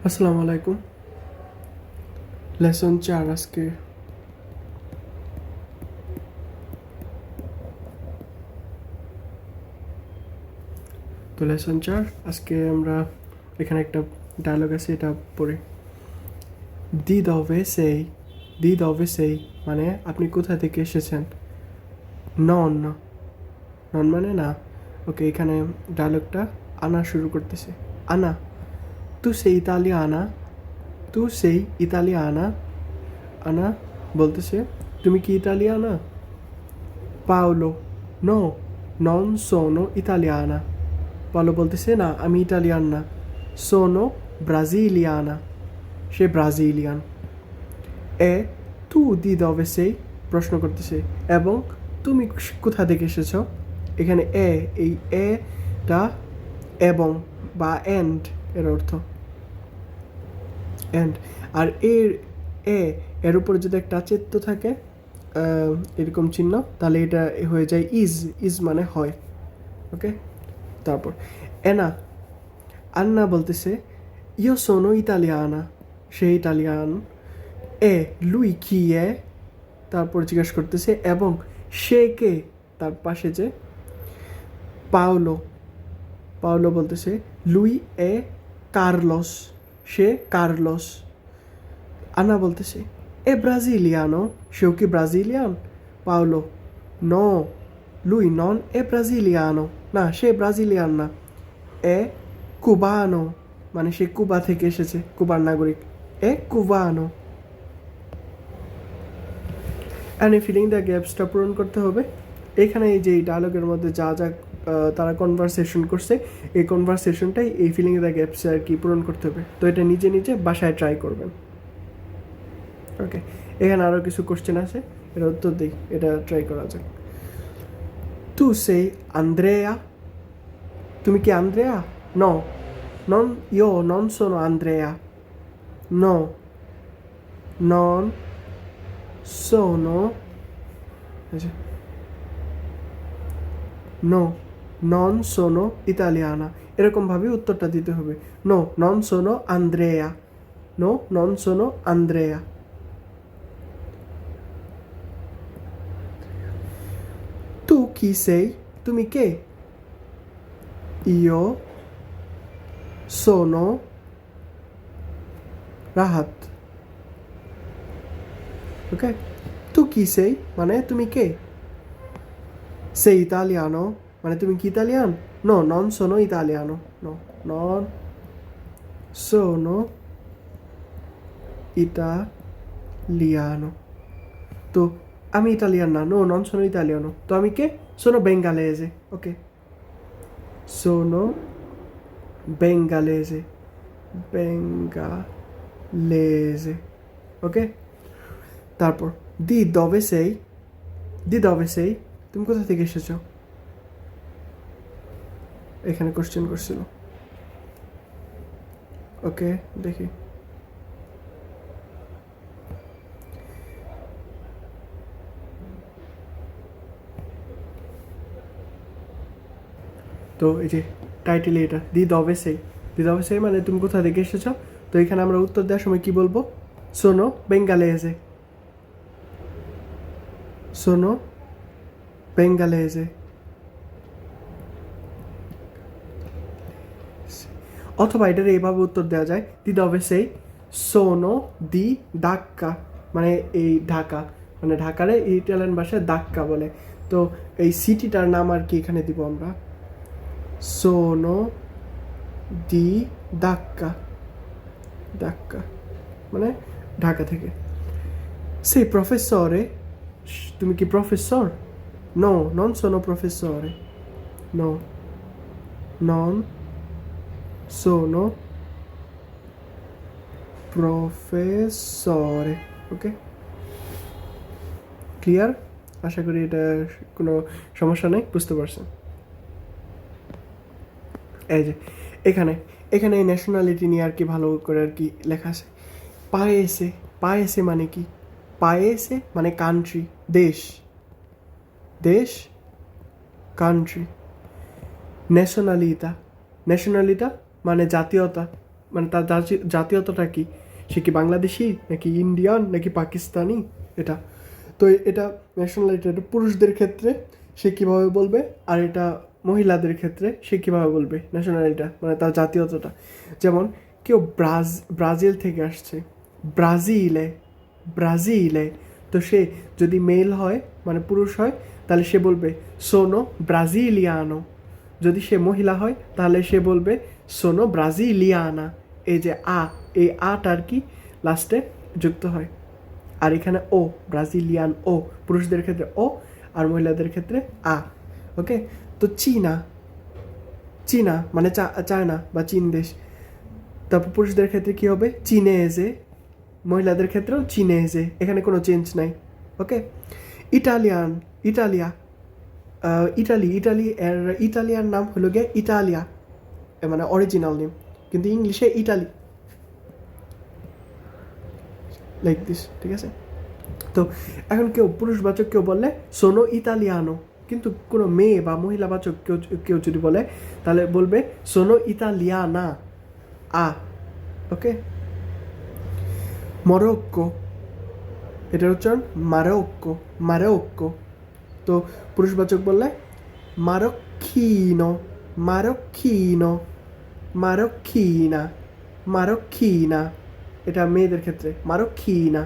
আসসালামু আলাইকুম। লেসন 4 আজকে। তো লেসন 4 আজকে আমরা এখানে একটা ডায়লগ আছে, এটা পড়ি। দি দবে সেই, দি দবে সেই মানে আপনি কোথা থেকে এসেছেন। নন, নন মানে না। ওকে, এখানে ডায়লগটা আনা শুরু করতেছে। আনা, তু সেই ইতালিয়ানা, তু সেই ইতালিয়ানা। আনা বলতেছে, তুমি কি ইতালিয়ানা? পাওলো, নো, নন সোনো ইতালিয়ানা। পাওলো বলতেছে, না আমি ইটালিয়ান না, সোনো ব্রাজিলিয়ানা, সে ব্রাজিলিয়ান। এ তু দি দবে সেই, প্রশ্ন করতেছে, এবং তুমি কোথা থেকে এসেছ। এখানে এই এটা এবং বা এন্ড এর অর্থ, এন্ড। আর এ এর উপরে যদি একটা চিত্ত থাকে এরকম চিহ্ন, তাহলে এটা হয়ে যায় ইজ, ইজ মানে হয়। ওকে, তারপর এনা, আন্না বলতেছে, ইও সোনো ইতালিয়ানা, সে ইতালিয়ান। লুই কি এ, তারপর জিজ্ঞেস করতেছে এবং সে কে, তার পাশে যে পাওলো, পাওলো বলতেছে, লুই এ কার্লোস, সে কার্লোস। আনা বলতেছে, এ ব্রাজিলিয়ানো, সেও কি ব্রাজিলিয়ান। পাওলো, নো, লুই নন এ ব্রাজিলিয়ানো, না সে ব্রাজিলিয়ান না। এ কুবানো, মানে সে কুবা থেকে এসেছে, কুবার নাগরিক। এ কুবানো। অ্যান্ড এই ফিলিং দ্য গ্যাপসটা পূরণ করতে হবে। এখানে এই যে ডায়লগের মধ্যে যা যা তারা কনভারসেশন করছে, এই কনভারসেশনটাই এই ফিলিং দ্য গ্যাপসে আর কি পূরণ করতে হবে। তো এটা নিজে নিজে বাসায় ট্রাই করবেন। ওকে, এখানে আরও কিছু কোশ্চেন আছে, এটা উত্তর দিই, এটা ট্রাই করা যাক। তু সেই আন্দ্রেয়া, তুমি কি আন্দ্রেয়া। নো, নন ইও নন সোনো আন্দ্রেয়া, নো, নন সোনো, নো, নন সোনো ইতালিয়ানা, এরকমভাবে উত্তরটা দিতে হবে। নো, নন সোনো আন্দ্রেয়া, নো, নন সোনো আন্দ্রেয়া। তু কি সেই, তুমি কে। ইও সোনো রাহাত। ওকে, তু কি সেই মানে তুমি কে। সেই ইতালিয়ানো মানে তুমি কি ইতালিয়ান। নো, নন সোনো ইতালিয়ানো, নো, নন সোনো ইটালিয়ানো। তো আমি ইতালিয়ান না, নো, নন সোনো ইতালিয়ানো। তো আমি কে, সোনো বেঙ্গালেজে। ওকে, সোনো বেঙ্গালেজে, বেঙ্গালেজে। ওকে, তারপর দি দবে সেই, দি দবে সেই, তুমি কোথা থেকে এসেছো। এখানে কোশ্চেন করছিল। ওকে, দেখি। তো এই যে টাইটেল এটা, দি দবে সেই, দি দবে সেই মানে তুমি কোথা থেকে এসেছো। তো এখানে আমরা উত্তর দেওয়ার সময় কি বলবো, সোনো বেঙ্গালেজে, সোনো বেঙ্গালেজে। অথবা এটার এইভাবে উত্তর দেওয়া যায়, দি দবে সেই সোনো দি ডাক্কা, মানে এই ঢাকা, মানে ঢাকারে ইটালিয়ান ভাষায় দাক্কা বলে। তো এই সিটিটার নাম আর কি এখানে দিব আমরা, সোনো দি দাক্কা, ডাক্কা মানে ঢাকা থেকে। সেই প্রফেসরে, তুমি কি প্রফেসর। নো, নন সোনো প্রফেসরে, নো, নন সোনো প্রফেসরে। ওকে, ক্লিয়ার। আশা করি এটা কোনো সমস্যা নেই, বুঝতে পারছেন। এই যে এখানে, এখানে এই ন্যাশনালিটি নিয়ে আর কি ভালো করে আর কি লেখা আছে। পায়েসে, পায়েসে মানে কি, পায়েসে মানে কান্ট্রি, দেশ, দেশ, কান্ট্রি। ন্যাশনালিটা, ন্যাশনালিটা মানে জাতীয়তা, মানে তার জাতীয়তাটা কি, সে কি বাংলাদেশি নাকি ইন্ডিয়ান নাকি পাকিস্তানি, এটা। তো এটা ন্যাশনালিটি, এটা পুরুষদের ক্ষেত্রে সে কীভাবে বলবে, আর এটা মহিলাদের ক্ষেত্রে সে কীভাবে বলবে ন্যাশনালিটিটা, মানে তার জাতীয়তাটা। যেমন কেউ ব্রাজিল থেকে আসছে, ব্রাজিলে, ব্রাজিলে, তো সে যদি মেল হয় মানে পুরুষ হয় তাহলে সে বলবে সোনো ব্রাজিলিয়ানো। যদি সে মহিলা হয় তাহলে সে বলবে সোনো ব্রাজিলিয়ানা। এই যে এই আটার কি লাস্টে যুক্ত হয়, আর এখানে ও, ব্রাজিলিয়ান ও, পুরুষদের ক্ষেত্রে ও আর মহিলাদের ক্ষেত্রে আ। ওকে, তো চীনা, চীনা মানে চায়না বা চীন দেশ, তারপর পুরুষদের ক্ষেত্রে কি হবে চীনেজে, মহিলাদের ক্ষেত্রেও চীনেজে, এখানে কোনো চেঞ্জ নাই। ওকে, ইটালিয়ান, ইটালিয়া, ইটালিয়ার নাম হলো গিয়ে ইটালিয়া, মানে অরিজিনাল নেম, কিন্তু ইংলিশে ইটালি, লাইক দিস, ঠিক আছে। তো এখন কেউ পুরুষবাচক কেউ বললে সোনো ইতালিয়ানো, কিন্তু কোনো মেয়ে বা মহিলাবাচক কেউ যদি বলে তাহলে বলবে সোনো ইতালিয়ানা, আ। ওকে, মরক্কো, এটা হচ্ছে মারোক্কো, মারোক্কো। তো পুরুষবাচক বললে মারোক্কিনো, মারোক্কিনো, মারোক্কিনা, মারোক্কিনা, এটা মেয়েদের ক্ষেত্রে মারোক্কিনা।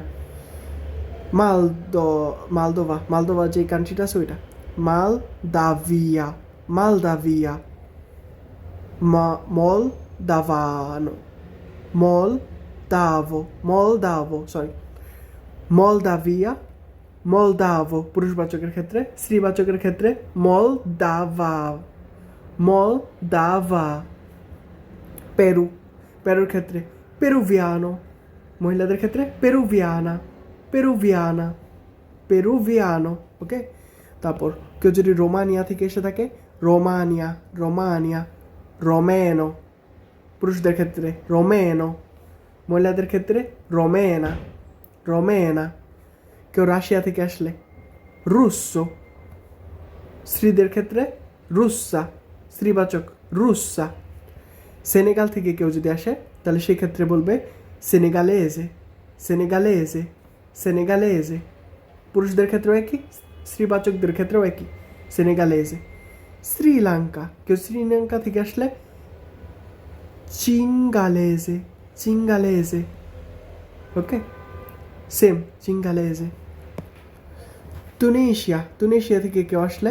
মালদোভা যে কান্ট্রিটা আছে ওইটা মালদাভিয়া, মালদাভিয়া, মলদাভানো, মলদাভিয়া, মলদাভো পুরুষবাচকের ক্ষেত্রে, স্ত্রীবাচকের ক্ষেত্রে মলদাভা। পেরুর ক্ষেত্রে পেরুভিয়ানো, মহিলাদের ক্ষেত্রে পেরুভিয়ানো। ওকে, তারপর কেউ যদি রোমানিয়া থেকে এসে থাকে রোমেনো, পুরুষদের ক্ষেত্রে রোমেনো, মহিলাদের ক্ষেত্রে রোমেনা। কেউ রাশিয়া থেকে আসলে রুস্সো, স্ত্রীদের ক্ষেত্রে রুস্সা, স্ত্রীবাচক রুস্সা। সেনেগাল থেকে কেউ যদি আসে তাহলে সেক্ষেত্রে বলবে সেনেগালেজে, পুরুষদের ক্ষেত্রেও একই, স্ত্রীবাচকদের ক্ষেত্রেও একই, সেনেগালেজে। শ্রীলঙ্কা, কেউ শ্রীলঙ্কা থেকে আসলে চিঙ্গালেজে। ওকে, সেম চিঙ্গালেজে। তুনেশিয়া থেকে কেউ আসলে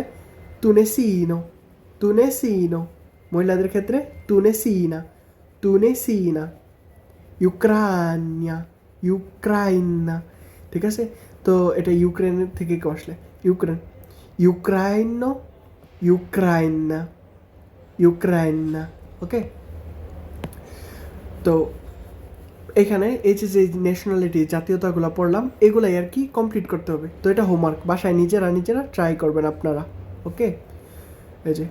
তুনেসিনো, মহিলাদের ক্ষেত্রে তুনেসিনা। ইউক্রাইনা, ঠিক আছে। তো এটা ইউক্রেনের থেকে কেউ আসলে ইউক্রাইনা। ওকে, তো এখানে এই যে ন্যাশনালিটি, জাতীয়তাগুলো পড়লাম, এগুলাই আর কি কমপ্লিট করতে হবে। তো এটা হোমওয়ার্ক, বাসায় নিজেরা ট্রাই করবেন আপনারা। ওকে, এই যে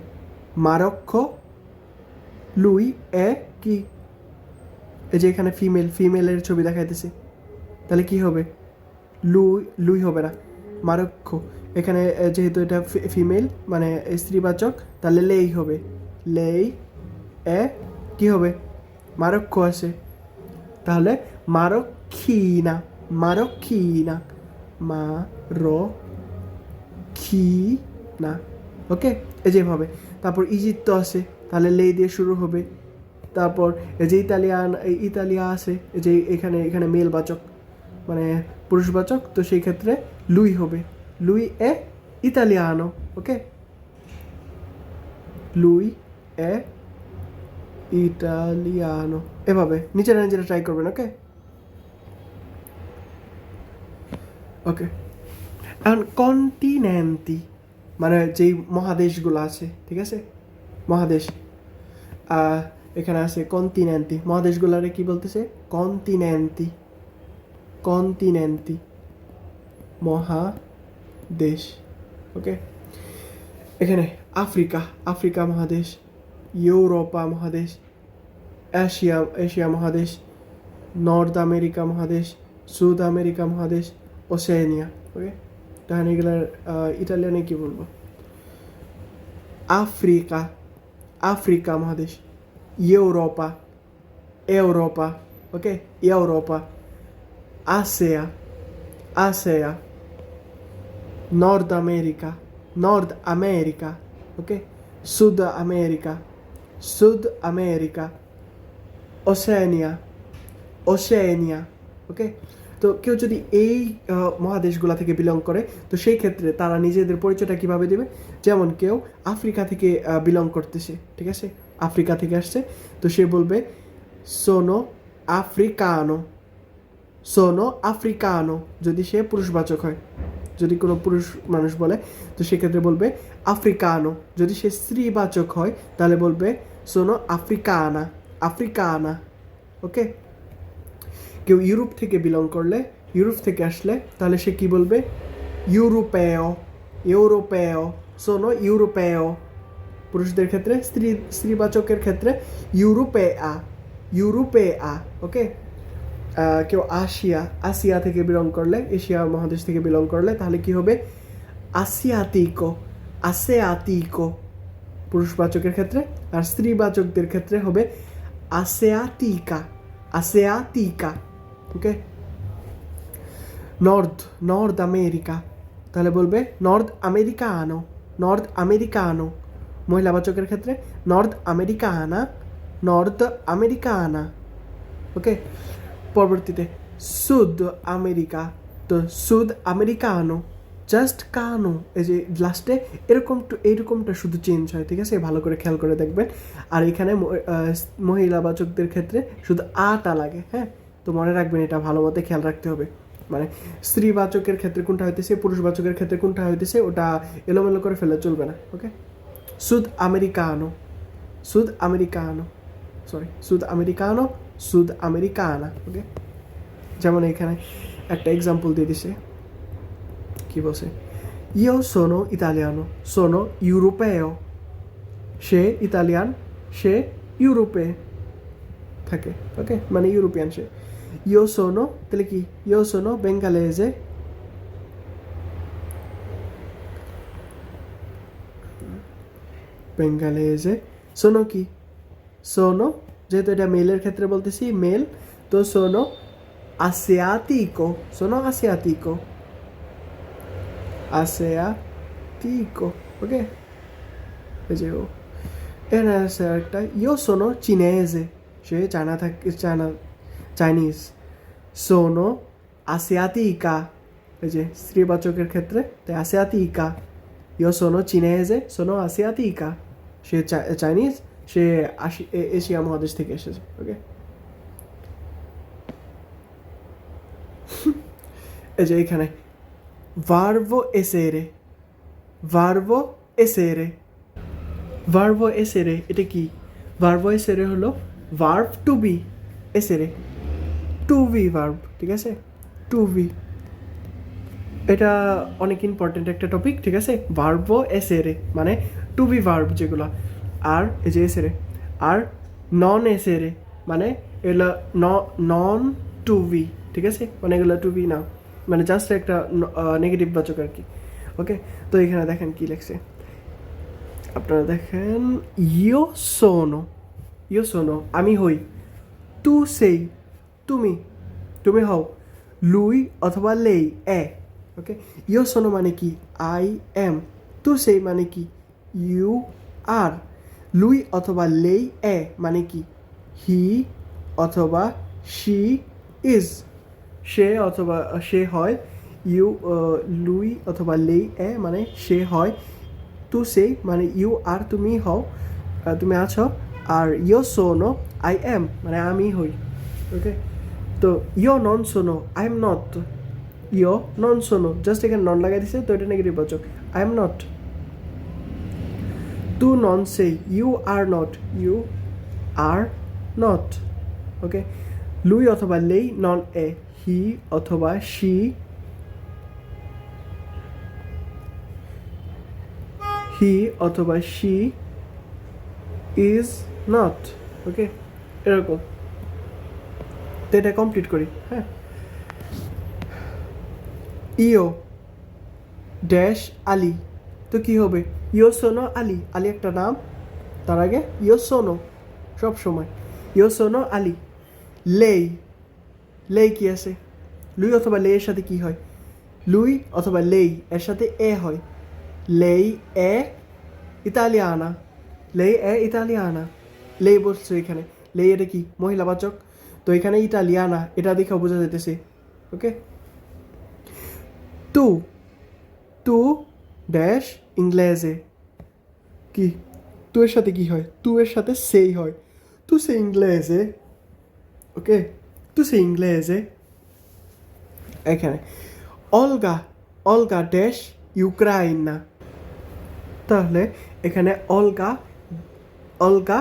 মারক্কো, লুই এ কি, এই যে এখানে ফিমেলের ছবি দেখাইতেছে, তাহলে কি হবে লুই হবে না, মারক্কো। এখানে যেহেতু এটা ফিমেল মানে স্ত্রীবাচক, তাহলে লেই হবে, লেই এ কি হবে মারক্কো আছে, তাহলে মারোক্ষিনা, মারোক্ষিনা। ওকে, এই যেভাবে। তারপর ইজিপ্ত আছে, তাহলে লে দিয়ে শুরু হবে। তারপর এই যে ইতালিয়া আছে, এই যে এখানে মেলবাচক মানে পুরুষবাচক, তো সেই ক্ষেত্রে লুই হবে, লুই এ ইতালিয়ানো। ওকে, লুই এ ইটালিয়ানো, এভাবে নিজেরা ট্রাই করবেন। ওকে, এখন কন্টিনেন্টি মানে যেই মহাদেশগুলো আছে, ঠিক আছে, মহাদেশ, এখানে আছে কন্টিনেন্টি, মহাদেশগুলারে কি বলতেছে কন্টিনেন্টি, মহাদেশ। ওকে, এখানে আফ্রিকা মহাদেশ, ইউরোপা মহাদেশ, এশিয়া মহাদেশ, নর্থ আমেরিকা মহাদেশ, সাউথ আমেরিকা মহাদেশ, ওশেনিয়া। ওকে, তাহলে এগুলার ইটালিয়ানে কি বলবো, আফ্রিকা মহাদেশ, Europa, Europa, ok? Europa. Asia, Asia. Nord America, Nord America, ok? Sud America, Sud America. Oceania, Oceania, ok? তো কেউ যদি এই মহাদেশগুলা থেকে বিলং করে তো সেই ক্ষেত্রে তারা নিজেদের পরিচয়টা কিভাবে দেবে? যেমন কেউ আফ্রিকা থেকে বিলং করতেছে, ঠিক আছে, আফ্রিকা থেকে আসছে, তো সে বলবে সোনো আফ্রিকানো, সোনো আফ্রিকানো, যদি সে পুরুষবাচক হয়। যদি কোনো পুরুষ মানুষ বলে তো সেক্ষেত্রে বলবে আফ্রিকানো। যদি সে স্ত্রীবাচক হয় তাহলে বলবে সোনো আফ্রিকানা, আফ্রিকানা, ওকে? কেউ ইউরোপ থেকে বিলং করলে, ইউরোপ থেকে আসলে, তাহলে সে কি বলবে? ইউরোপেও, ইউরোপেও, সোনো ইউরোপেও। পুরুষদের ক্ষেত্রে, স্ত্রীবাচকের ক্ষেত্রে ইউরোপেয়া, ইউরোপেয়া, ওকে? কেউ আসিয়া থেকে বিলং করলে, এশিয়া মহাদেশ থেকে বিলং করলে, তাহলে কি হবে? আসিয়াতিকো, আসিয়াতিকো পুরুষবাচকের ক্ষেত্রে। আর স্ত্রীবাচকদের ক্ষেত্রে হবে আসিয়াতিকা, আসিয়াতিকা, ওকে? নর্থ আমেরিকা, তাহলে বলবে নর্থ আমেরিকানো, নর্থ আমেরিকানো। মহিলাবাচকের ক্ষেত্রে নর্থ আমেরিকানা, নর্থ আমেরিকানা, ওকে? পরবর্তীতে সুদ আমেরিকা, তো সুদ আমেরিকানো, জাস্ট কানো, এই যে লাস্টে এইরকমটা শুধু চেঞ্জ হয়, ঠিক আছে? ভালো করে খেয়াল করে দেখবেন। আর এখানে মহিলাবাচকদের ক্ষেত্রে শুধু আটা লাগে, হ্যাঁ? তো মনে রাখবেন, এটা ভালো মতো খেয়াল রাখতে হবে। মানে স্ত্রীবাচকের ক্ষেত্রে কোনটা হইতেছে, পুরুষবাচকের ক্ষেত্রে কোনটা হইতেছে, ওটা এলোমেলো করে ফেলে চলবে না, ওকে? সুদ আমেরিকানো, সুদ আমেরিকানো, সরি, সুদ আমেরিকানো, সুদ আমেরিকানা, ওকে? যেমন এখানে একটা এক্সাম্পল দিয়ে দিছে, কি বলছে? ইও সোনো ইতালিয়ানো, সোনো ইউরোপেও। সে ইতালিয়ান, সে ইউরোপে থাকে, ওকে? মানে ইউরোপিয়ান সে। ইও সোনো, তাহলে কি? ইও সোনো বেঙ্গালেজে, বেঙ্গালেজে। সোনো কি? সোনো, যেহেতু এটা মেলের ক্ষেত্রে বলতেছি, মেল, তো সোনো asiatico, sono asiatico, asiatico, ok? Leggevo. এখানে আছে একটা, io sono cinese, সে চাইনিজ। sono asiatica, এই যে স্ত্রীবাচকের ক্ষেত্রে, তাই asiatica। io sono cinese, sono asiatica, সে চাইনিজ, সে এশিয়া মহাদেশ থেকে এসেছে, ওকে? এই যে এখানে ভার্বো এসেরে, ভার্বো এসেরে, ভার্বো এসেরে, এটা কি? ভার্বো এসেরে হলো ভার্ব টু বি, এসেরে টু বি ভার্ব, ঠিক আছে? টু বি, এটা অনেক ইম্পর্টেন্ট একটা টপিক, ঠিক আছে? ভার্বো এসেরে মানে টু বি ভার্ব যেগুলো, আর এই যে এসেরে। আর নন এসেরে মানে এগুলো নন টু বি, ঠিক আছে? মানে এগুলো টু বি না, মানে জাস্ট একটা নেগেটিভ বাচক আর কি, ওকে? তো এখানে দেখেন কি লেখছে, আপনারা দেখেন, ইও সোনো, ইও সোনো আমি হই, তু সেই তুমি, তুমি হও, লুই অথবা লেই এ, ওকে? ইও সোনো মানে কি? I am. তু সেই মানে কি? You R. লুই অথবা লেই এ মানে কি? হি অথবা শি ইজ। সে অথবা সে হয়, লুই অথবা লেই এ মানে সে হয়, তু সেই মানে ইউ আর তুমি হও, তুমি আছো, আর ইও সোনো আই এম মানে আমি হই, ওকে? তো ইও নন সোনো আই এম নট, ইও নন সোনো, জাস্ট এখানে নন লাগাই দিছে, তো এটা নেগেটিভ বাচক, আই এম নট। তু নন সেই, you are not, you are not, okay? লুই অথবা লেই নন এ, হি অথবা শি, হি অথবা শি ইজ নট, ওকে? এরকম। তো এটা কমপ্লিট করি, হ্যাঁ? ইও ড্যাশ আলি, তো কি হবে? ইও সোনো আলি, আলি একটা নাম, তার আগে ইও সোনো সব সময়, ইও সোনো আলি, লেই, লেই কি আছে? লুই অথবা লে এর সাথে কি হয়? লুই অথবা লেই এর সাথে এ হয়। লেই এ ইতালিয়ানা, লেই এ ইতালিয়ানা। লেই বলছে এখানে, লেই এটা কি? মহিলাবাচক। তো এখানে ইটালিয়ানা এটা দেখে বোঝা যাইতেছে। ওকে, তু, তু ড্যাশ ইংলেজে কি? তু এর সাথে কি হয়? তু এর সাথে সেই হয়। তু সে ইংলেজে, ওকে, তু সে ইংলেজে। এখানে অলগা, অলগা ড্যাশ ইউক্রাইনা। তাহলে এখানে অলগা, অলগা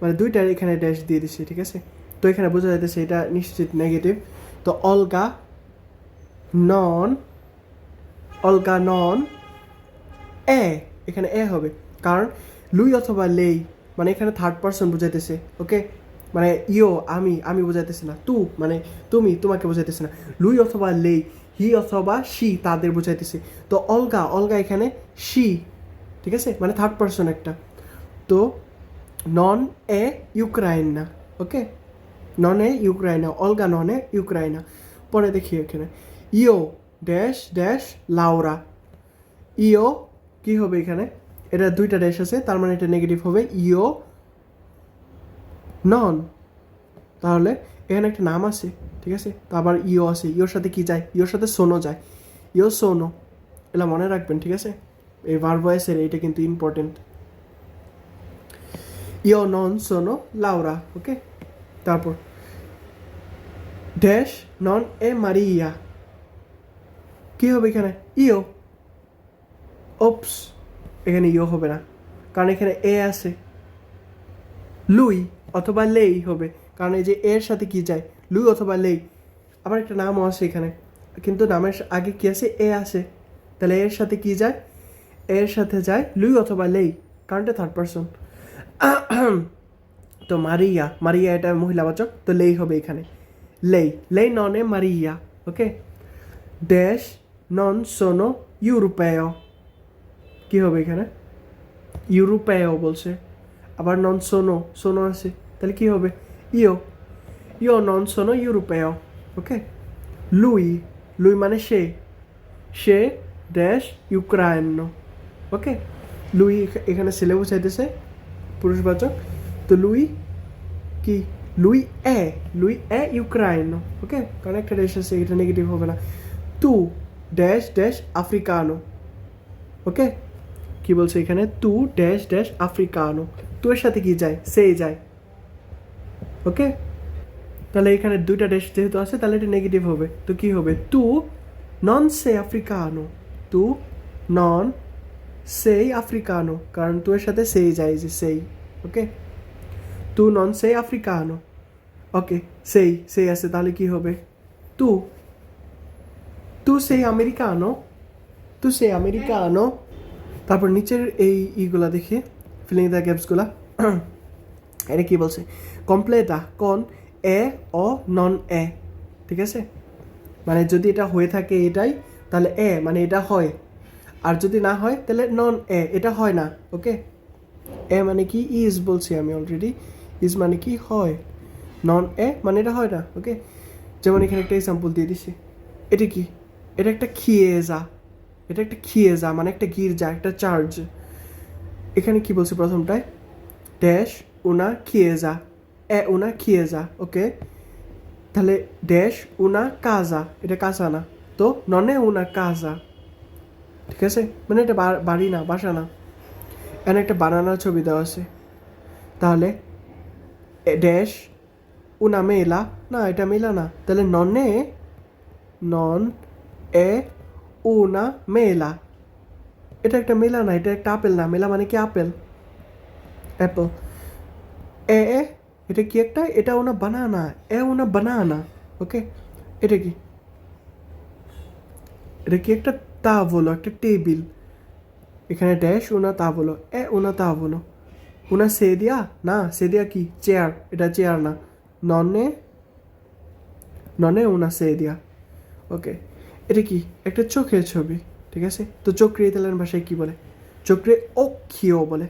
মানে দুইটার এখানে ড্যাশ দিয়ে দিচ্ছি, ঠিক আছে? তো এখানে বোঝা যাইতেছে এটা নিশ্চিত নেগেটিভ। তো অলগা নন, অলগা নন এ, এখানে এ হবে, কারণ লুই অথবা লেই মানে এখানে থার্ড পারসন বোঝাইতেছে। ওকে, মানে ইও আমি, আমি বোঝাইতেছে না। তু মানে তুমি, তোমাকে বোঝাইতেছে না। লুই অথবা লেই, হি অথবা শি তাদের বোঝাইতেছে। তো অলগা, অলগা এখানে শি, ঠিক আছে, মানে থার্ড পারসন একটা। তো নন এ ইউক্রাইনা, ওকে, নন এ ইউক্রাইনা, অলগা নন এ ইউক্রাইনা। পরে দেখি এখানে ইও ড্যাশ ড্যাশ লাউরা। ইও কি হবে এখানে? এটা দুইটা ড্যাশ আছে, তার মানে এটা নেগেটিভ হবে। ইও নন, তাহলে এখানে একটা নাম আছে, ঠিক আছে, তো আবার ইও আছে। ইওর সাথে কি যায়? ইওর সাথে সোনো যায়। ইও সোনো, এটা মনে রাখবেন, ঠিক আছে? এই ভার্ব ভয়েসের এইটা কিন্তু ইম্পর্টেন্ট। ইও নন সোনো লাউরা, ওকে। তারপর ড্যাশ নন এ মারিয়া, কি হবে এখানে? ইও, ওপস, এখানে ইও হবে না, কারণ এখানে এ আছে। লুই অথবা লেই হবে, কারণ এই যে এর সাথে কি যায়? লুই অথবা লেই। আবার একটা নামও আছে এখানে, কিন্তু নামের আগে কি আছে? এ আছে। তাহলে এর সাথে কি যায়? এর সাথে যায় লুই অথবা লেই, কারণ এটা থার্ড পারসন। তো মারিয়া, মারিয়া এটা মহিলাবাচক, তো লেই হবে এখানে। লেই, লেই নন এ মারিয়া, ওকে। ড্যাশ নন সোনো ইউরোপেয়, কি হবে এখানে? ইউরোপেয় বলছে, আবার নন সোনো, সোনো আছে, তাহলে কি হবে? ইও, ইও নন সোনো ইউরোপেয়, ওকে। লুই, লুই মানে সে, সে ড্যাশ ইউক্রাইনো, ওকে। লুই এখানে ছেলে বোঝাইতেছে, পুরুষবাচক। তো লুই কি? লুই এ, লুই এ ইউক্রাইনো, ওকে, কারণ একটা ড্যাশ আছে, এটা নেগেটিভ হবে না। তু ড্যাশ ড্যাশ আফ্রিকানো, ওকে। কি বলছে এখানে? তু ড্যাশ ড্যাশ আফ্রিকানো, তু এর সাথে কি যায়? সে যায়, ওকে। তাহলে এখানে দুইটা ড্যাশ যেহেতু আছে, তাহলে এটা নেগেটিভ হবে। তো কি হবে? তু নন সে আফ্রিকানো, তু নন সেই আফ্রিকানো, কারণ তু এর সাথে সেই যায়, যে সেই, ওকে। তু নন সেই আফ্রিকানো, ওকে, সেই, সেই আছে, তাহলে কি হবে? তু, তু সেই আমেরিকানো, তু সেই আমেরিকানো। তারপর নিচের এই ইগুলা দেখি, ফিলিং দ্য গ্যাপসগুলা। এটা কি বলছে? কমপ্লেটা কোন এ ও নন এ, ঠিক আছে, মানে যদি এটা হয়ে থাকে এটাই, তাহলে এ মানে এটা হয়, আর যদি না হয় তাহলে নন এ, এটা হয় না, ওকে। এ মানে কি? ইজ বলছি আমি অলরেডি, ইজ মানে কি? হয়। নন এ মানে এটা হয় না, ওকে। যেমন এখানে একটা এক্সাম্পল দিয়ে দিছি, এটা কি? এটা একটা খিয়েজা, এটা একটা খিয়েজা মানে একটা গির্জা, একটা চার্চ। এখানে কি বলছে প্রথমটায়? ড্যাশ উনা খিয়েজা, এ উনা খিয়েজা, ওকে। তাহলে ড্যাশ উনা কাজা, এটা কাজা না, তো ননে উনা কাজা, ঠিক আছে, মানে এটা বাড়ি না, বাসা না। এখানে একটা বানানোর ছবি দেওয়া আছে, তাহলে ড্যাশ উনা মেলা, না এটা মেলা না, তাহলে ননে, নন এ উনা মেলা, এটা একটা মেলা না, এটা একটা আপেল না। মেলা মানে কি? Apple, Apple. এ এ এটা কি একটা? এটা ওনা বানানা, এ ওনা বানানা, ওকে। এটা কি? এটা কি? একটা তাভলো, একটা টেবিল। এখানে ড্যাশ উনা তাভলো, এ উনা তাভলো। উনা সেদিয়া, না সেদিয়া কি? চেয়ার, এটা চেয়ার না। ননে, ননে উনা সেদিয়া, ওকে। এটা কি? একটা চোখের ছবি, ঠিক আছে। তো চোখরে ইতালিয়ান ভাষায় কি বলে? চোখরে occhio বলে,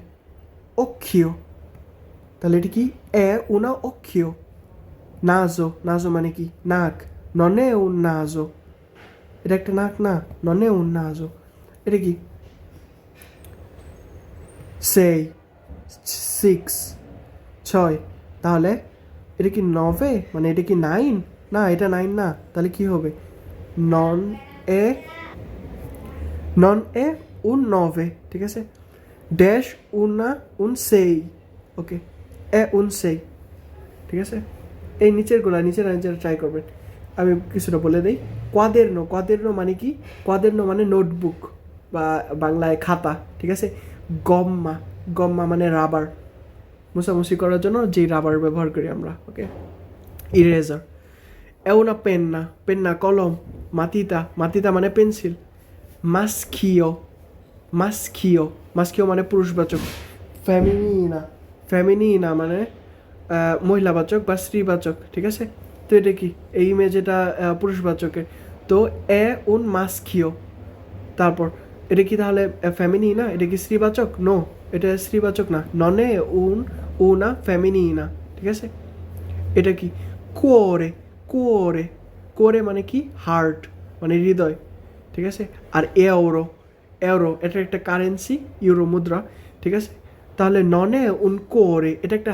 occhio। তাহলে এটা কি? এ উনা occhio, নাজো, নাজো মানে কি? নাক। নন è un naso, এটা একটা নাক না? নন è un naso, এটা কি? sei, six, ছয়। তাহলে এটা কি নভে, মানে এটা কি নাইন? না, এটা নাইন না। তাহলে কি হবে? নন এ, নন এ un nove, ঠিক আছে? ড্যাশ una un sei, ওকে, এ un sei, ঠিক আছে? এই নিচের ট্রাই করবেন। আমি কিছুটা বলে দিই। কোয়াদেরনো, কোয়াদেরনো মানে কি? কোয়াদেরনো মানে নোটবুক বা বাংলায় খাতা, ঠিক আছে? গম্মা, গম্মা মানে রাবার, মোছামুছি করার জন্য যেই রাবার ব্যবহার করি আমরা, ওকে? ইরেজার। এউনা পেন্না, পেন্না কলম। মাতিতা, মাতিতা মানে পেন্সিল। মাস্কিও, মাস্কিও, মাস্কিও মানে পুরুষবাচক। ফ্যামিনিনা, ফ্যামিনিনা মানে মহিলাবাচক বা স্ত্রীবাচক, ঠিক আছে? তো এটা কি? এই ইমেজ এটা পুরুষবাচকের, তো এ উন মাস্কিও। তারপর এটা কি তাহলে ফ্যামিনিনা? এটা কি স্ত্রীবাচক? নো, এটা স্ত্রীবাচক না। ননে উন উনা ফ্যামিনিনা, ঠিক আছে? এটা কি? কুয়োরে, কুয়োরে, কুয়োরে মানে কি? হার্ট, মানে হৃদয়, ঠিক আছে? আর এওরো, এওরো এটা একটা কারেন্সি, ইউরো মুদ্রা, ঠিক আছে? তাহলে ননে উন কুয়োরে এটা একটা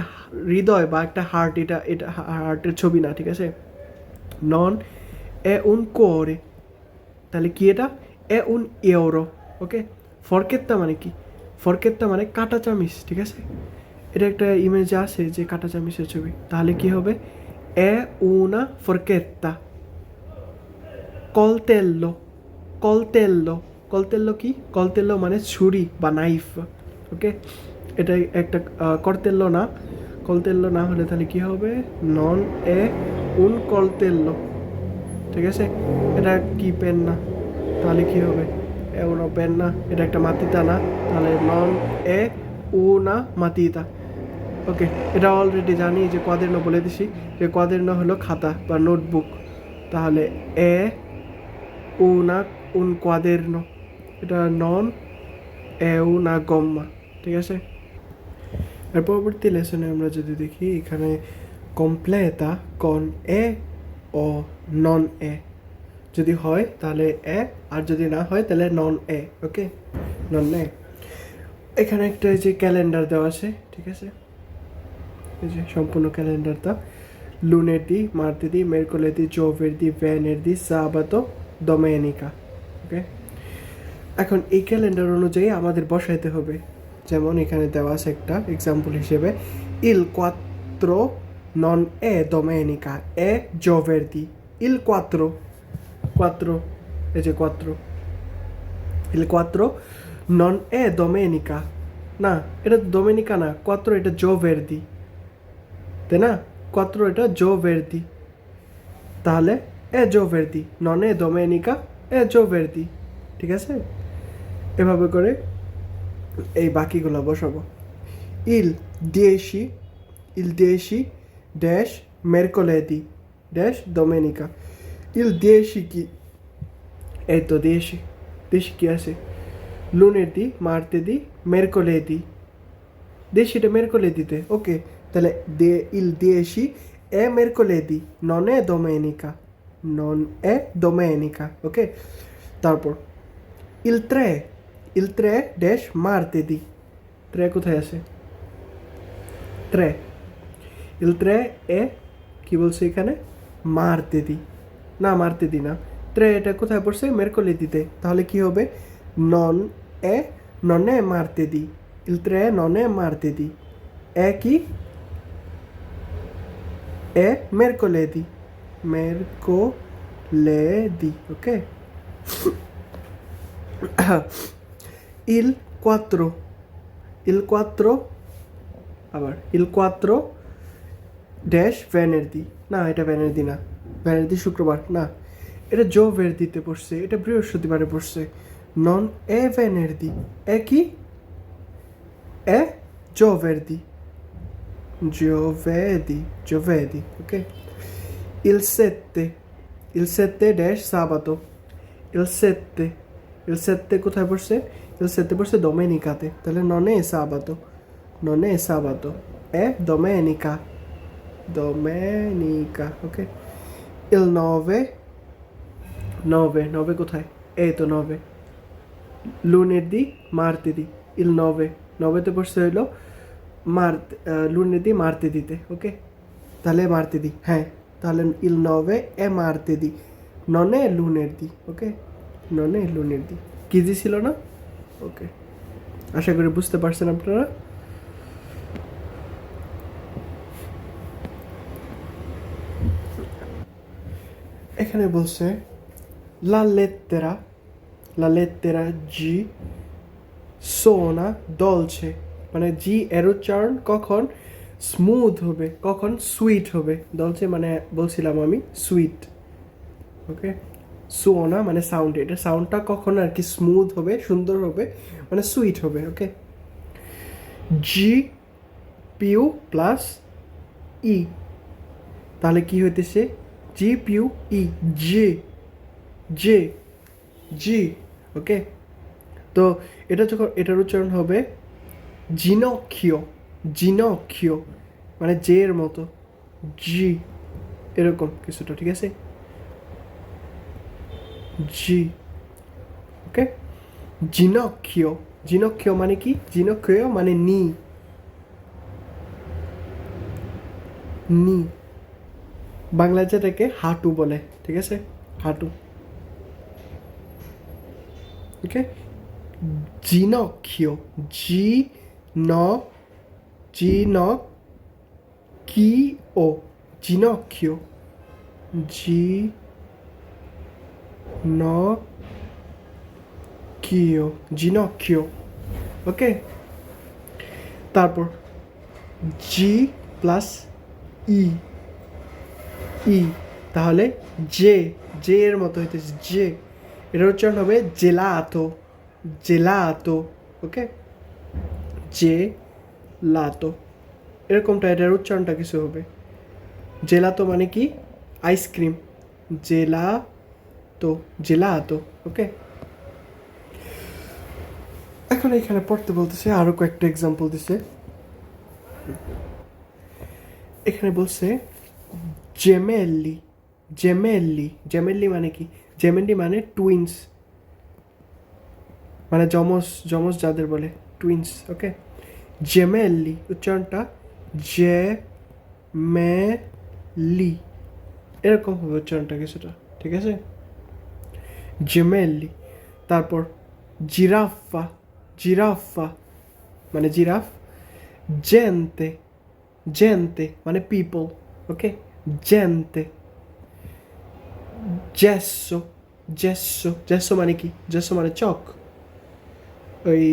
হৃদয় বা একটা হার্ট, এটা এটা হার্টের ছবি না, ঠিক আছে? নন এ উন কুয়োরে, তাহলে কি এটা? এ উন ইউরো, ওকে? ফরকেত্তা মানে কি? ফরকেত্তা মানে কাঁটা চামিচ, ঠিক আছে? এটা একটা ইমেজ আছে যে কাঁটা চামিচের ছবি, তাহলে কি হবে? এ উনা ফরকেত্তা। কলতেল্লো, কলতেল্লো, কলতেল্লো কি? কলতেল্লো মানে ছুরি বা নাইফ, ওকে? এটা একটা কর্তেল্লো না, কলতেল্লো না হলে তাহলে কি হবে? নন এ উন কলতেল্লো, ঠিক আছে? এটা কি? পেন না, তাহলে কি হবে? এউনো পেন না, এটা একটা মাতিতা না, তাহলে নন এ উনা মাতিতা, ওকে? এটা অলরেডি জানি যে কোয়াদেরনো বলে দিছি, যে কোয়াদেরনো হলো খাতা বা নোটবুক, তাহলে এ উনা উন কোয়াদেরনো, এটা নন এ উনা গম্মা, ঠিক আছে? এর পরবর্তী লেসনে আমরা যদি দেখি, এখানে কমপ্লেতা কন এ ও নন এ, যদি হয় তাহলে এ, আর যদি না হয় তাহলে নন এ, ওকে? নন এ। এখানে একটা যে ক্যালেন্ডার দেওয়া আছে, ঠিক আছে? এই যে সম্পূর্ণ ক্যালেন্ডারটা, লুনেডি, মার্তেদি, মেরকোলেদি, জোভেরদি, ভেনেরদি, সাবাতো, ডোমেনিকা, ওকে? এখন এই ক্যালেন্ডার অনুযায়ী আমাদের বসাইতে হবে। যেমন এখানে দেওয়া আছে একটা এক্সাম্পল হিসেবে, ইল কোয়াত্রো নন এ ডোমেনিকা এ জোভেরদি। ইল কোয়াত্রো, কোয়াত্রো, এই যে কোয়াত্রো, ইল কোয়াত্রো নন এ ডোমেনিকা, না এটা ডোমেনিকা না, কোয়াত্রো এটা জোভেরদি, তাই না? কোয়াত্রো এটা জোভেরদি, তাহলে এ জোভেরদি, নন এ ডোমেনিকা এ জোভেরদি, ঠিক আছে? এভাবে করে এই বাকিগুলো বসাবো। ইল দিয়েশি, ইল দিয়েশি ড্যাশ মেরকোলেদি ড্যাশ ডোমেনিকা। ইল দিয়েশি কি? এই তো দিয়েশি, দেশি কি আছে? লুনেদি, মার্তেদি, মেরকোলেদি, দেশিটা মেরকোলেদিতে, ওকে? তাহলে ইল দিয়েশি এ মেরকোলেদি নন এ ডোমেনিকা, নন এ ডোমেনিকা, ওকে? তারপর ইল ট্রে, ইল ট্রে ড্যাশ মার্তেদি, ট্রে কোথায় আছে? ট্রে, ইল ট্রে এ কি বলছে এখানে? মার্তেদি, না মার্তেদি না, ট্রে এটা কোথায় পড়ছে? মেরকোলেদিতে, তাহলে কি হবে? নন এ, নন এ মার্তেদি, ইল ট্রে নন এ মার্তেদি, এ কি? এ মেরকোলেদি, মেরকোলেদি, ওকে? ইল কোয়াত্রো, ইল কোয়াত্রো, আবার ইল কোয়াত্রো ড্যাশ ভেনেরদি, না এটা ভেনেরদি না, ভেনেরদি শুক্রবার না, এটা জো ভেরদিতে পড়ছে, এটা বৃহস্পতিবারে পড়ছে। নন এ ভেনেরদি, এ কি? এ জোভেরদি, giovedì, giovedì, ok? Il 7 dash sabato, il 7 কোথায় পড়ছে? il 7 পড়ছে domenicate, তাহলে non è sabato, non è sabato, è domenica, domenica, ওকে। il nove, nove কোথায়? এই তো 9 lunedì martedì, il 9 9তে বসতে হইলো lunedì martedìতে, ওকে। তাহলে martedì, হ্যাঁ, তাহলে il 9 è martedì, non è lunedì, ওকে, non è lunedì। কি ছিল না? ওকে, আশা করি বুঝতে পারছেন আপনারা। এখানে বলছে la lettera G suona dolce, মানে জি এর উচ্চারণ কখন স্মুথ হবে, কখন সুইট হবে। dolce মানে বলছিলাম আমি সুইট, ওকে। সুওনা মানে সাউন্ড, এটা সাউন্ডটা কখন আর কি স্মুথ হবে, সুন্দর হবে, মানে সুইট হবে, ওকে। জি পিউ প্লাস ই, তাহলে কি হইতেছে? জি পিউ ই, জে জে জি, ওকে। তো এটা যখন এটার উচ্চারণ হবে জিনক্ষিও, জিনক্ষিও মানে জে এর মতো, জি এরকম কিছুটা, ঠিক আছে? জি, ওকে। জিনক্ষিও, জিনক্ষিও মানে কি? জিনক্ষিও মানে নি, নি বাংলায় যেটাকে হাঁটু বলে, ঠিক আছে? হাঁটু, ওকে। ginocchio, no, ginocchio, ginocchio, ginocchio, ওকে। তারপর জি প্লাস ই, ই তাহলে জে, জে এর মতো হইতেছে জে, এটার উচ্চারণ হবে জেলাতো, জেলাতো, ওকে। জেলাতো এরকমটা, এটার উচ্চারণটা কিছু হবে। জেলাতো মানে কি? আইসক্রিম, জেলাতো, জেলাতো, ওকে। এখন এখানে পড়তে বলতেছে, আরো কয়েকটা এক্সাম্পল দিছে। এখানে বলছে জেমেলি, জেমেলি, জেমেলি মানে কি? জেমেলি মানে টুইন্স, মানে যমজ, যমজ যাদের বলে টুইন্স, ওকে। জেমেলি উচ্চারণটা জেমেলি এরকম হবে উচ্চারণটা কিছুটা, ঠিক আছে? জেমেলি। তারপর জিরাফা, জিরাফা মানে জিরাফ। জেন্তে, জেন্তে মানে পিপল, ওকে। জেন্তে। জেসো, জেসো, জেসো মানে কি? জেসো মানে চক, ওই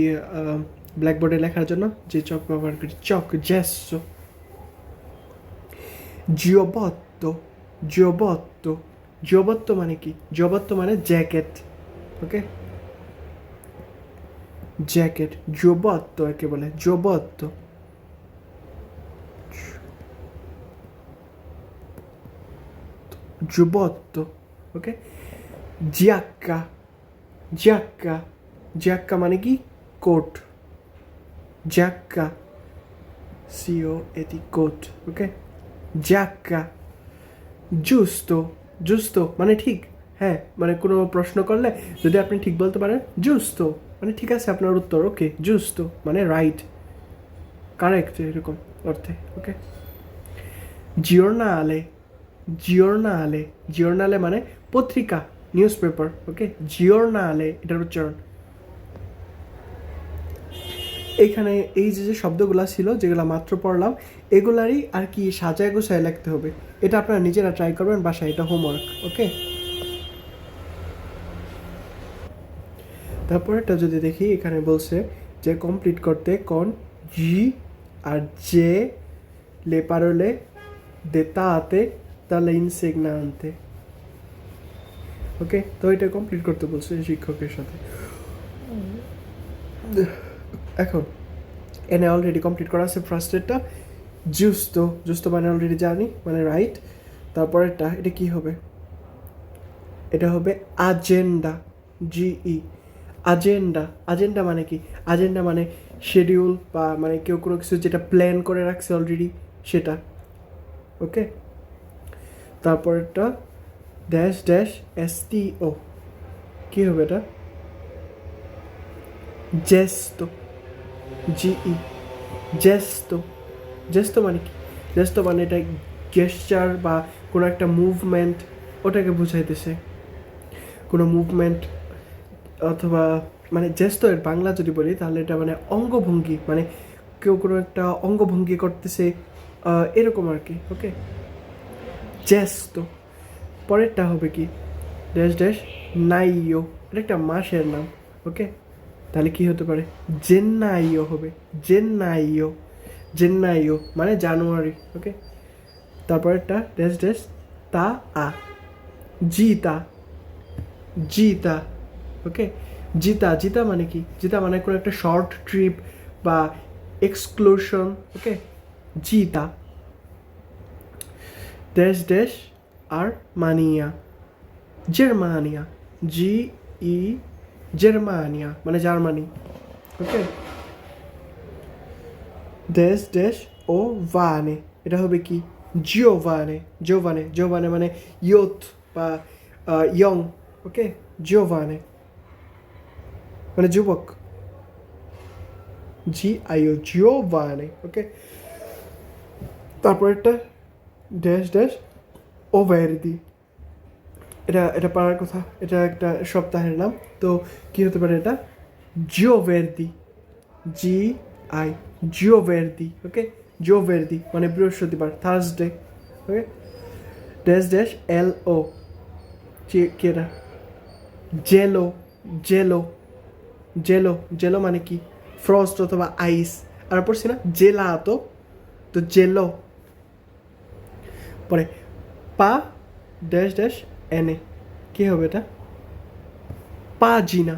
ব্ল্যাকবোর্ডে লেখার জন্য যে চক ব্যবহার করি, চক, জেসো। জিওবত্তো, জিওবত্তো, জিওবত্তো মানে কি? জিওবত্তো মানে জ্যাকেট, ওকে। জ্যাকেট, জিওবত্তো একে বলে, জিওবত্তো। giubbotto, ok? Giacca, giacca, giacca মানে কি? কোট, giacca, C-O-A-T, কোট, ওকে। giacca, giusto, giusto মানে ঠিক, হ্যাঁ, মানে কোনো প্রশ্ন করলে যদি আপনি ঠিক বলতে পারেন giusto মানে ঠিক আছে আপনার উত্তর, ওকে। giusto মানে রাইট, কারেক্ট এরকম অর্থে, ওকে। giornale, জিওর্নালে, জিওর্নালে মানে পত্রিকা, নিউজ পেপার, ওকে। জিওর্নালে এটার উচ্চারণ। এইখানে এই যে শব্দগুলো ছিল যেগুলো মাত্র পড়লাম, এগুলারই আর কি সাজায় গোছায় লিখতে হবে। এটা আপনারা নিজেরা ট্রাই করবেন বাসায়, এটা হোমওয়ার্ক, ওকে। তারপর এটা যদি দেখি, এখানে বলছে যে কমপ্লিট করতে কোন জি আর জে লে পারলে দেতাতে তাহলে ইনসেগনা আনতে, ওকে। তো এটা কমপ্লিট করতে বলছে শিক্ষকের সাথে। এখন এনে অলরেডি কমপ্লিট করা আছে ফার্স্টেরটা, জুস্তো, জুস্তো মানে অলরেডি জানি, মানে রাইট। তারপরেরটা এটা কি হবে? এটা হবে আজেন্ডা, জিই, আজেন্ডা। আজেন্ডা মানে কি? আজেন্ডা মানে শিডিউল, বা মানে কেউ কোনো কিছু যেটা প্ল্যান করে রাখছে অলরেডি সেটা, ওকে, তারপরেরটা ড্যাশ ড্যাশ STO, কী হবে এটা? জেস্তো, GE, জেস্তো। জেস্তো মানে কি? জেস্তো মানে এটা গেস্টার বা কোনো একটা মুভমেন্ট, ওটাকে বুঝাইতেছে। কোনো মুভমেন্ট অথবা মানে জেস্তো এর বাংলা যদি বলি তাহলে এটা মানে অঙ্গভঙ্গি, মানে কেউ কোনো একটা অঙ্গভঙ্গি করতেছে এরকম আর কি। ওকে, জেস্তো। পরেরটা হবে কি? ড্যাশ ড্যাশ নাইও, এটা একটা মাসের নাম। ওকে, তাহলে কি হতে পারে? জেন্নাইও হবে, জেন্নাইও, জেন্নাইও মানে জানুয়ারি। ওকে, তারপরেরটা ড্যাশ ড্যাশ তা আ, জিতা, জিতা। ওকে, জিতা, জিতা মানে কি? জিতা মানে কোনো একটা শর্ট ট্রিপ বা এক্সক্লুশন। ওকে, জিতা। ড্যাশ ড্যাশ আর মানিয়া, জার্মানিয়া, GE, জার্মানিয়া মানে জার্মানি। ওকে, ড্যাশ ড্যাশ ও ভানে, এটা হবে কি? জিওভানে, জিওভানে, জিওভানে মানে ইয়ুথ বা ইয়ং। ওকে, জিওভানে মানে যুবক, GIO, জিওভানে। ওকে, তারপরেরটা ড্যাশ ড্যাশ ও ভেরদি, এটা এটা পারার কথা, এটা একটা সপ্তাহের নাম। তো কি হতে পারে এটা? জিওভেরদি, GI, জিওভেরদি। ওকে, জিওভেরদি মানে বৃহস্পতিবার, থার্সডে। ওকে, ড্যাশ ড্যাশ LO, কি এটা? জেলো, জেলো, জেলো, জেলো মানে কি? ফ্রস্ট অথবা আইস। আর পড়ছি না জেলাতো, তো জেলো। পরে পা ড্যাশ ড্যাশ NA, কী হবে এটা? পাজিনা,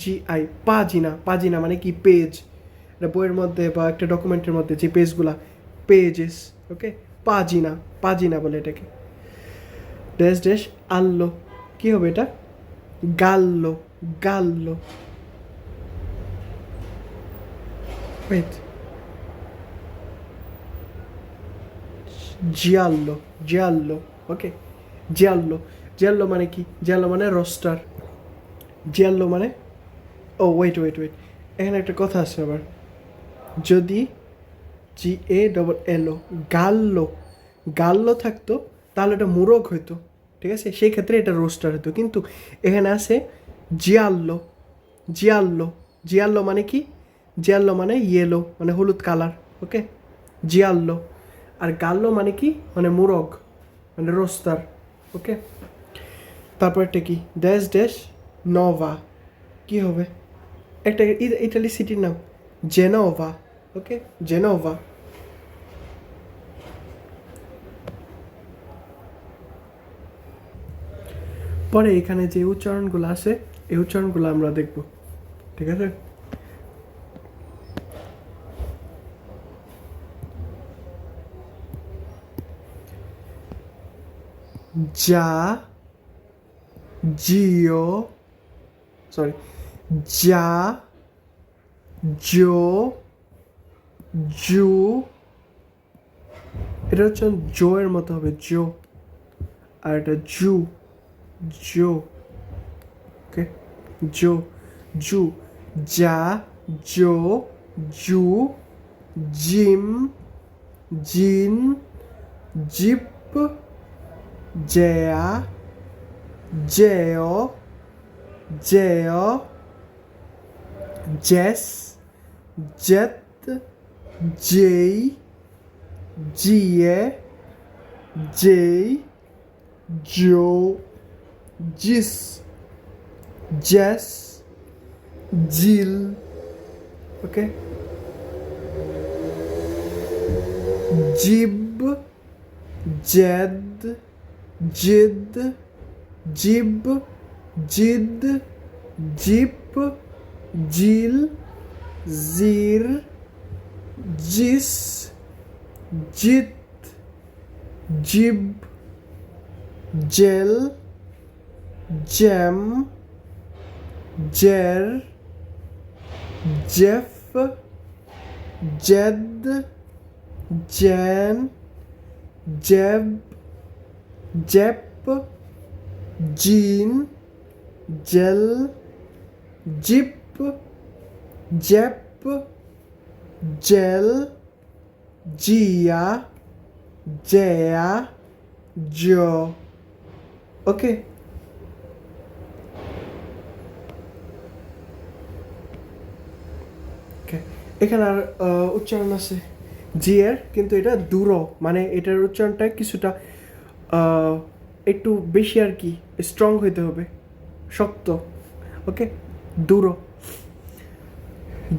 GI, পাজিনা। পাজিনা মানে কি? পেজ। এটা বইয়ের মধ্যে বা একটা ডকুমেন্টের মধ্যে যে পেজগুলা, পেজেস। ওকে, পাজিনা, পাজিনা বলে এটাকে। ড্যাশ ড্যাশ আল্লো, কী হবে এটা? গাল্লো, গাল্লো। ওয়েট, জিয়াল্লো, জিয়াল্লো। ওকে, জিয়াল্লো, জিয়াল্লো মানে কি? জিয়াল্লো মানে রোস্টার, জিয়াল্লো মানে, ও ওয়েট ওয়েট ওয়েট, এখানে একটা কথা আছে আবার। যদি GALLO, গাল্লো, গাল্লো থাকতো তাহলে এটা মুরগ হইতো, ঠিক আছে? সেই ক্ষেত্রে এটা রোস্টার হতো। কিন্তু এখানে আছে জিয়াল্লো, জিয়াল্লো, জিয়াল্লো মানে কি? জিয়াল্লো মানে ইয়েলো মানে হলুদ কালার। ওকে, জিয়াল্লো। আর গাল্লো মানে কি? মানে মুরগ মানে রোস্টার। ওকে, তারপরটা কি? ড্যাশ ড্যাশ নোভা, কী হবে? একটা ইটালি সিটির নাম, জেনোভা। ওকে, জেনোভা। পরে এখানে যে উচ্চারণগুলো আছে এই উচ্চারণগুলো আমরা দেখব, ঠিক আছে? যা, জিও, সরি, যা, জো, জু, এটা হচ্ছে জো এর মতো হবে, জো। আর এটা জু, জো। ওকে, জো, জু, যা, জো, জু, জিম, জিন, জিপ, জেয়া, জেও, জেও, জেস, জেত, জেই, জিয়ে, জেই, জো, জিস, জেস, জিল। ওকে, জিব, জেদ, জিদ, জিব, জিদ, জিপ, জিল, জির, জিস, জিত, জিব, জেল, জ্যাম, জের, জেফ, জেদ, জ্যান, জেব, জেপ, জিন, জেল, জিপ, জেপ, জেল, জিয়া, জেয়া, জো। ওকে, এখানে আর উচ্চারণ আছে জি এর, কিন্তু এটা দূর, মানে এটার উচ্চারণটা কিছুটা একটু বেশি আর কি স্ট্রং হইতে হবে, শক্ত। ওকে, দূর।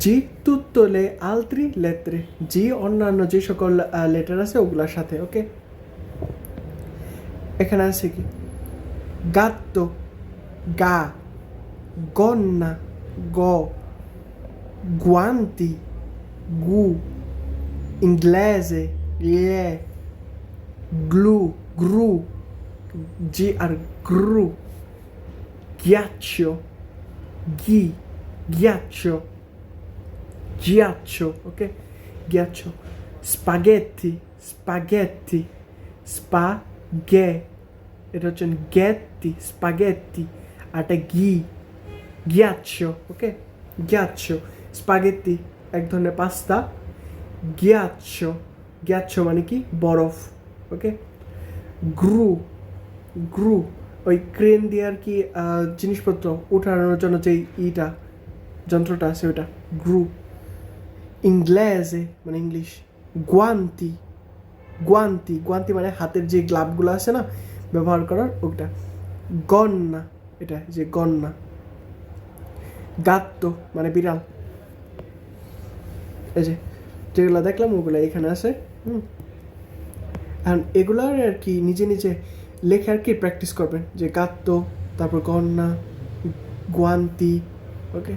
জি তুত্তো লে আলত্রি লেত্রে, জি অন্যান্য যে সকল লেটার আছে ওগুলার সাথে। ওকে, এখানে আছে কি গাত্তো, গা, গন্না, গ, guanti, gu, inglese, lie, glu, gru, gr, gru, ghiaccio, ghi, ghiaccio, ghiaccio, ok? Ghiaccio. Spaghetti, spaghetti, spaghe, এটা হচ্ছে গেত্তি, স্পাগেত্তি, আর এটা ghiaccio, ওকে? ghiaccio, স্পাগেত্তি এক ধরনের পাস্তা, ghiaccio, ghiaccio মানে কি বরফ। ওকে, গ্রু, গ্রু ওই ক্রেন দিয়ে আর কি জিনিসপত্র উঠানোর জন্য যে ইটা যন্ত্রটা আছে ওটা গ্রু। ইংলেজে মানে ইংলিশ। গুয়ান্তি, গুয়ান্তি, গুয়ান্তি মানে হাতের যে গ্লাভগুলো আছে না ব্যবহার করার, ওটা। গন্না, এটা যে গন্না। গাত্তো মানে বিড়াল। এই যে যেগুলো দেখলাম ওগুলো এখানে আছে। আর এগুলার আর কি নিজে নিজে লেখে আর কি প্র্যাকটিস করবেন, যে গাত্তো, তারপর গন্না, গুয়ান্তি। ওকে,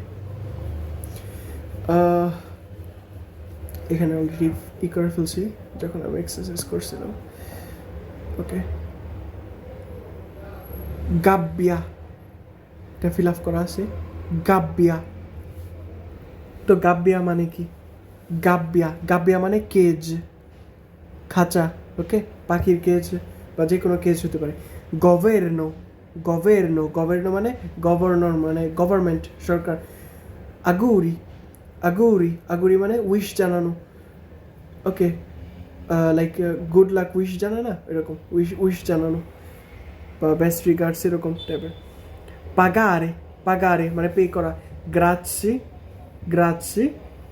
এখানে অলরেডি ই করে ফেলছি যখন আমি এক্সারসাইজ করছিলাম। ওকে, গাব্বিয়া, এটা ফিল আপ করা আছে। গাব্বিয়া, তো গাব্বিয়া মানে কি? গাব্বিয়া, গাব্বিয়া মানে কেজ, খাঁচা। ওকে, পাখির কেজ বা যে কোনো কেজ হতে পারে। গভর্নো, গভর্নো, গভর্নো মানে গভর্নর, মানে গভর্নমেন্ট, সরকার। আগুরি, আগুরি, আগুরি মানে উইশ জানানো। ওকে, লাইক গুড লাক উইশ জানায় না, এরকম উইশ, উইশ জানানো বা বেস্ট রিগার্ডস এরকম টাইপের। পাগারে, পাগারে মানে পে করা। গ্রাচি, গ্রাচি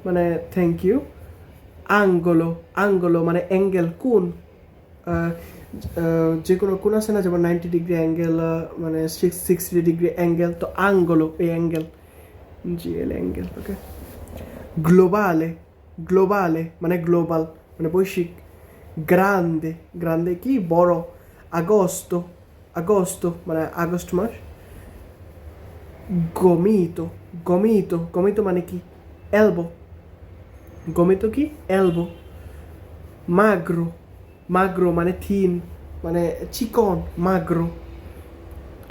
মানে থ্যাংক ইউ। আঙ্গলো, আঙ্গলো মানে অ্যাঙ্গেল, কোণ। যে কোনো কোণ আছে না, যেমন 90 ডিগ্রি অ্যাঙ্গেল, মানে 60 ডিগ্রি অ্যাঙ্গেল, তো আঙ্গলো এই অ্যাঙ্গেল, জিএল অ্যাঙ্গেল। ওকে, গ্লোবালে, গ্লোবালে মানে গ্লোবাল মানে বৈশ্বিক। গ্রান্দে, গ্রান্দে কি বড়। আগস্তো, আগস্তো মানে আগস্ট মাস। গমিতো, গমিতো, গমিতো মানে কি এলবো, গমিতো কি এলবো। মাগ্রো, মাগ্রো মানে থিন, মানে চিকন, মাগ্রো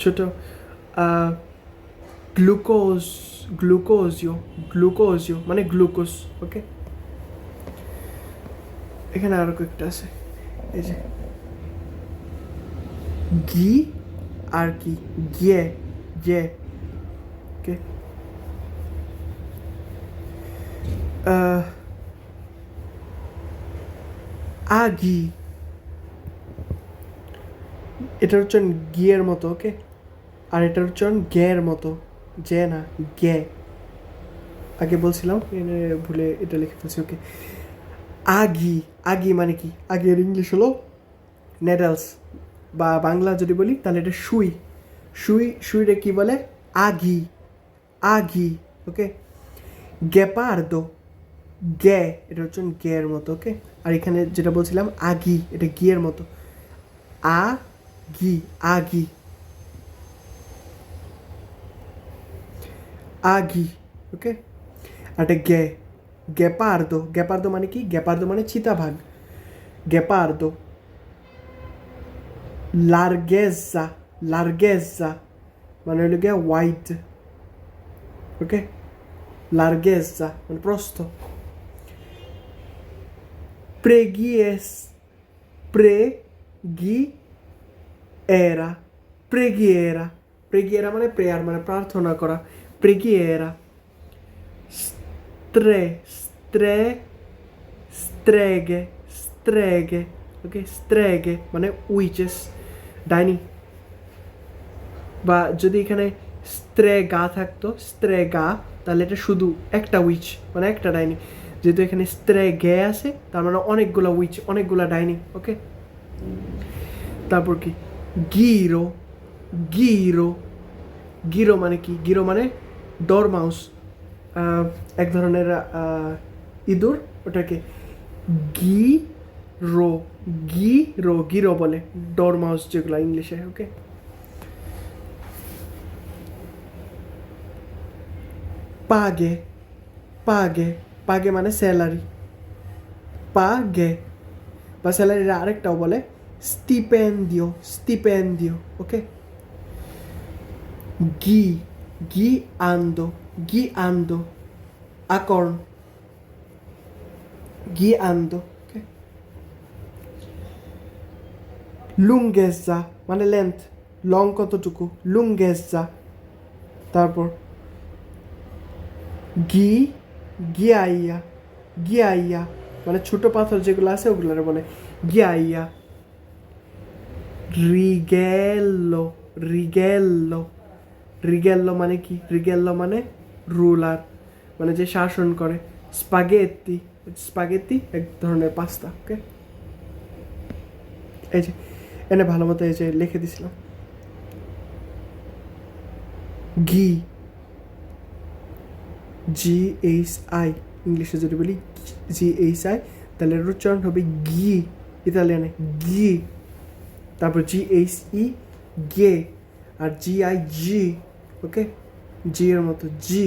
ছোট। গ্লুকোজ, গ্লুকোজিও, গ্লুকোজিও মানে গ্লুকোজ। ওকে, এখানে আরো কয়েকটা আছে, এই যে ঘি আর কি গিয়ে, যে। ওকে, আগি, এটার উচ্চারণ গিয়ের মতো। ওকে, আর এটার উচ্চারণ গের মতো, যে না গে। আগে বলছিলাম ভুলে এটা লিখে ফেলছি। ওকে, আগি, আগি মানে কি? আগের ইংলিশ হলো নেডালস, বা বাংলা যদি বলি তাহলে এটা সুই। সুই, সুইরে কি বলে? আগি, আগি। ওকে, গেপার্দো, গে, এটা হচ্ছে গের মতো। ওকে, আর এখানে যেটা বলছিলাম আগি, এটা গিয়ের মতো। আ গি, আগি, আগি। ওকে, আর এটা গে, গেপার্দো, গেপার্দো মানে কি? গেপার্দো মানে চিতাবাঘ, গেপার্দো। লার্গেজা, লার্গেজা মানে হলো গিয়ে ওয়াইড। ওকে, লার্গেজা মানে প্রস্থ। প্রেগিয়েস, Preghiera. Preghiera. Preghiera মানে প্রেয়ার মানে প্রার্থনা করা। Preghiera. Streghe. Streghe. Okay? Streghe মানে witches. ডাইনি। বা যদি এখানে স্ত্রেগা থাকতো, স্ত্রেগা, তাহলে এটা শুধু একটা উইচ মানে একটা ডাইনি। যেহেতু এখানে স্ত্রেগে আছে, তার মানে অনেকগুলা উইচ, অনেকগুলা ডাইনি। ওকে, তারপর কি গিরো। গিরো। গিরো মানে কি? গিরো মানে ডরমাউস, এক ধরনের ইঁদুর, ওটাকে গিরো। গিরো, গিরো বলে ডরমাউস যেগুলো ইংলিশে। ওকে, পাগে। পাগে। পাগে মানে স্যালারি। পাগে বা স্যালারির আরেকটাও বলে স্টিপেন্ডিও। স্টিপেন্ডিও। ওকে, গি। গি আন্দো। গি আন্দো। আকর্ন। গি আন্দো। ওকে, লুঙ্গেজা মানে লেন্থ, লং কতটুকু, লুঙ্গেজা। তারপর গি গিয়াইয়া। গিয়াইয়া মানে ছোট পাথর যেগুলো আছে ওগুলোর বলে গিয়াইয়া। রিগেল্লো। রিগেল্লো। রিগেল্লো মানে কি? রিগেল্লো মানে রুলার, মানে যে শাসন করে। স্পাগেত্তি। স্পাগেত্তি এক ধরনের পাস্তা। ওকে, এই যে এনে ভালো মতো এই যে লিখে দিছিলাম। ঘি। GHI ইংলিশে যদি বলি GHI, তাহলে উচ্চারণ হবে ঘি ইতালিয়ানে, ঘি। তারপর GHE গে, আর GI জি। ওকে, জি এর মতো জি।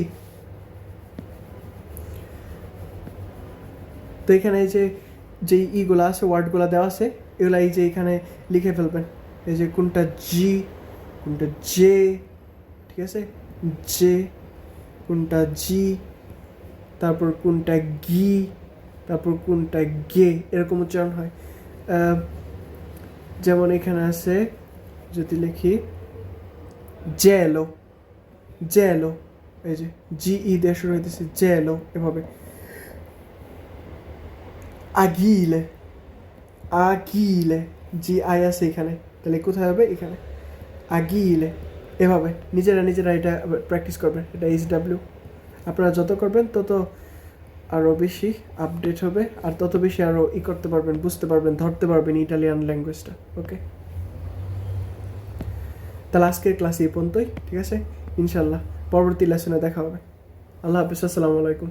তো এখানে এই যে ইগুলো আছে, ওয়ার্ডগুলো দেওয়া আছে, এগুলো এই যে এখানে লিখে ফেলবেন। এই যে কোনটা জি, কোনটা জে, ঠিক আছে, জে, কোনটা জি, তারপর কোনটা গি, তারপর কোনটা গে, এরকম উচ্চারণ হয়। যেমন এখানে আছে, যদি লিখি জেলো। জেলো, এই যে GE দিয়ে শুরু হইতেছে, জেলো, এভাবে। আগিলে। আগিলে, GI আছে এখানে, তাহলে কোথায় হবে? এখানে আগিলে। এভাবে নিজেরা এটা প্র্যাকটিস করবেন। এটা HW। আপনারা যত করবেন তত আরও বেশি আপডেট হবে, আর তত বেশি আরও করতে পারবেন, বুঝতে পারবেন, ধরতে পারবেন ইটালিয়ান ল্যাঙ্গুয়েজটা। ওকে, তাহলে আজকের ক্লাস এই পর্যন্তই। ঠিক আছে, ইনশাল্লাহ পরবর্তী লেসনে দেখা হবে। আল্লাহ হাফিজ, আসসালামু আলাইকুম।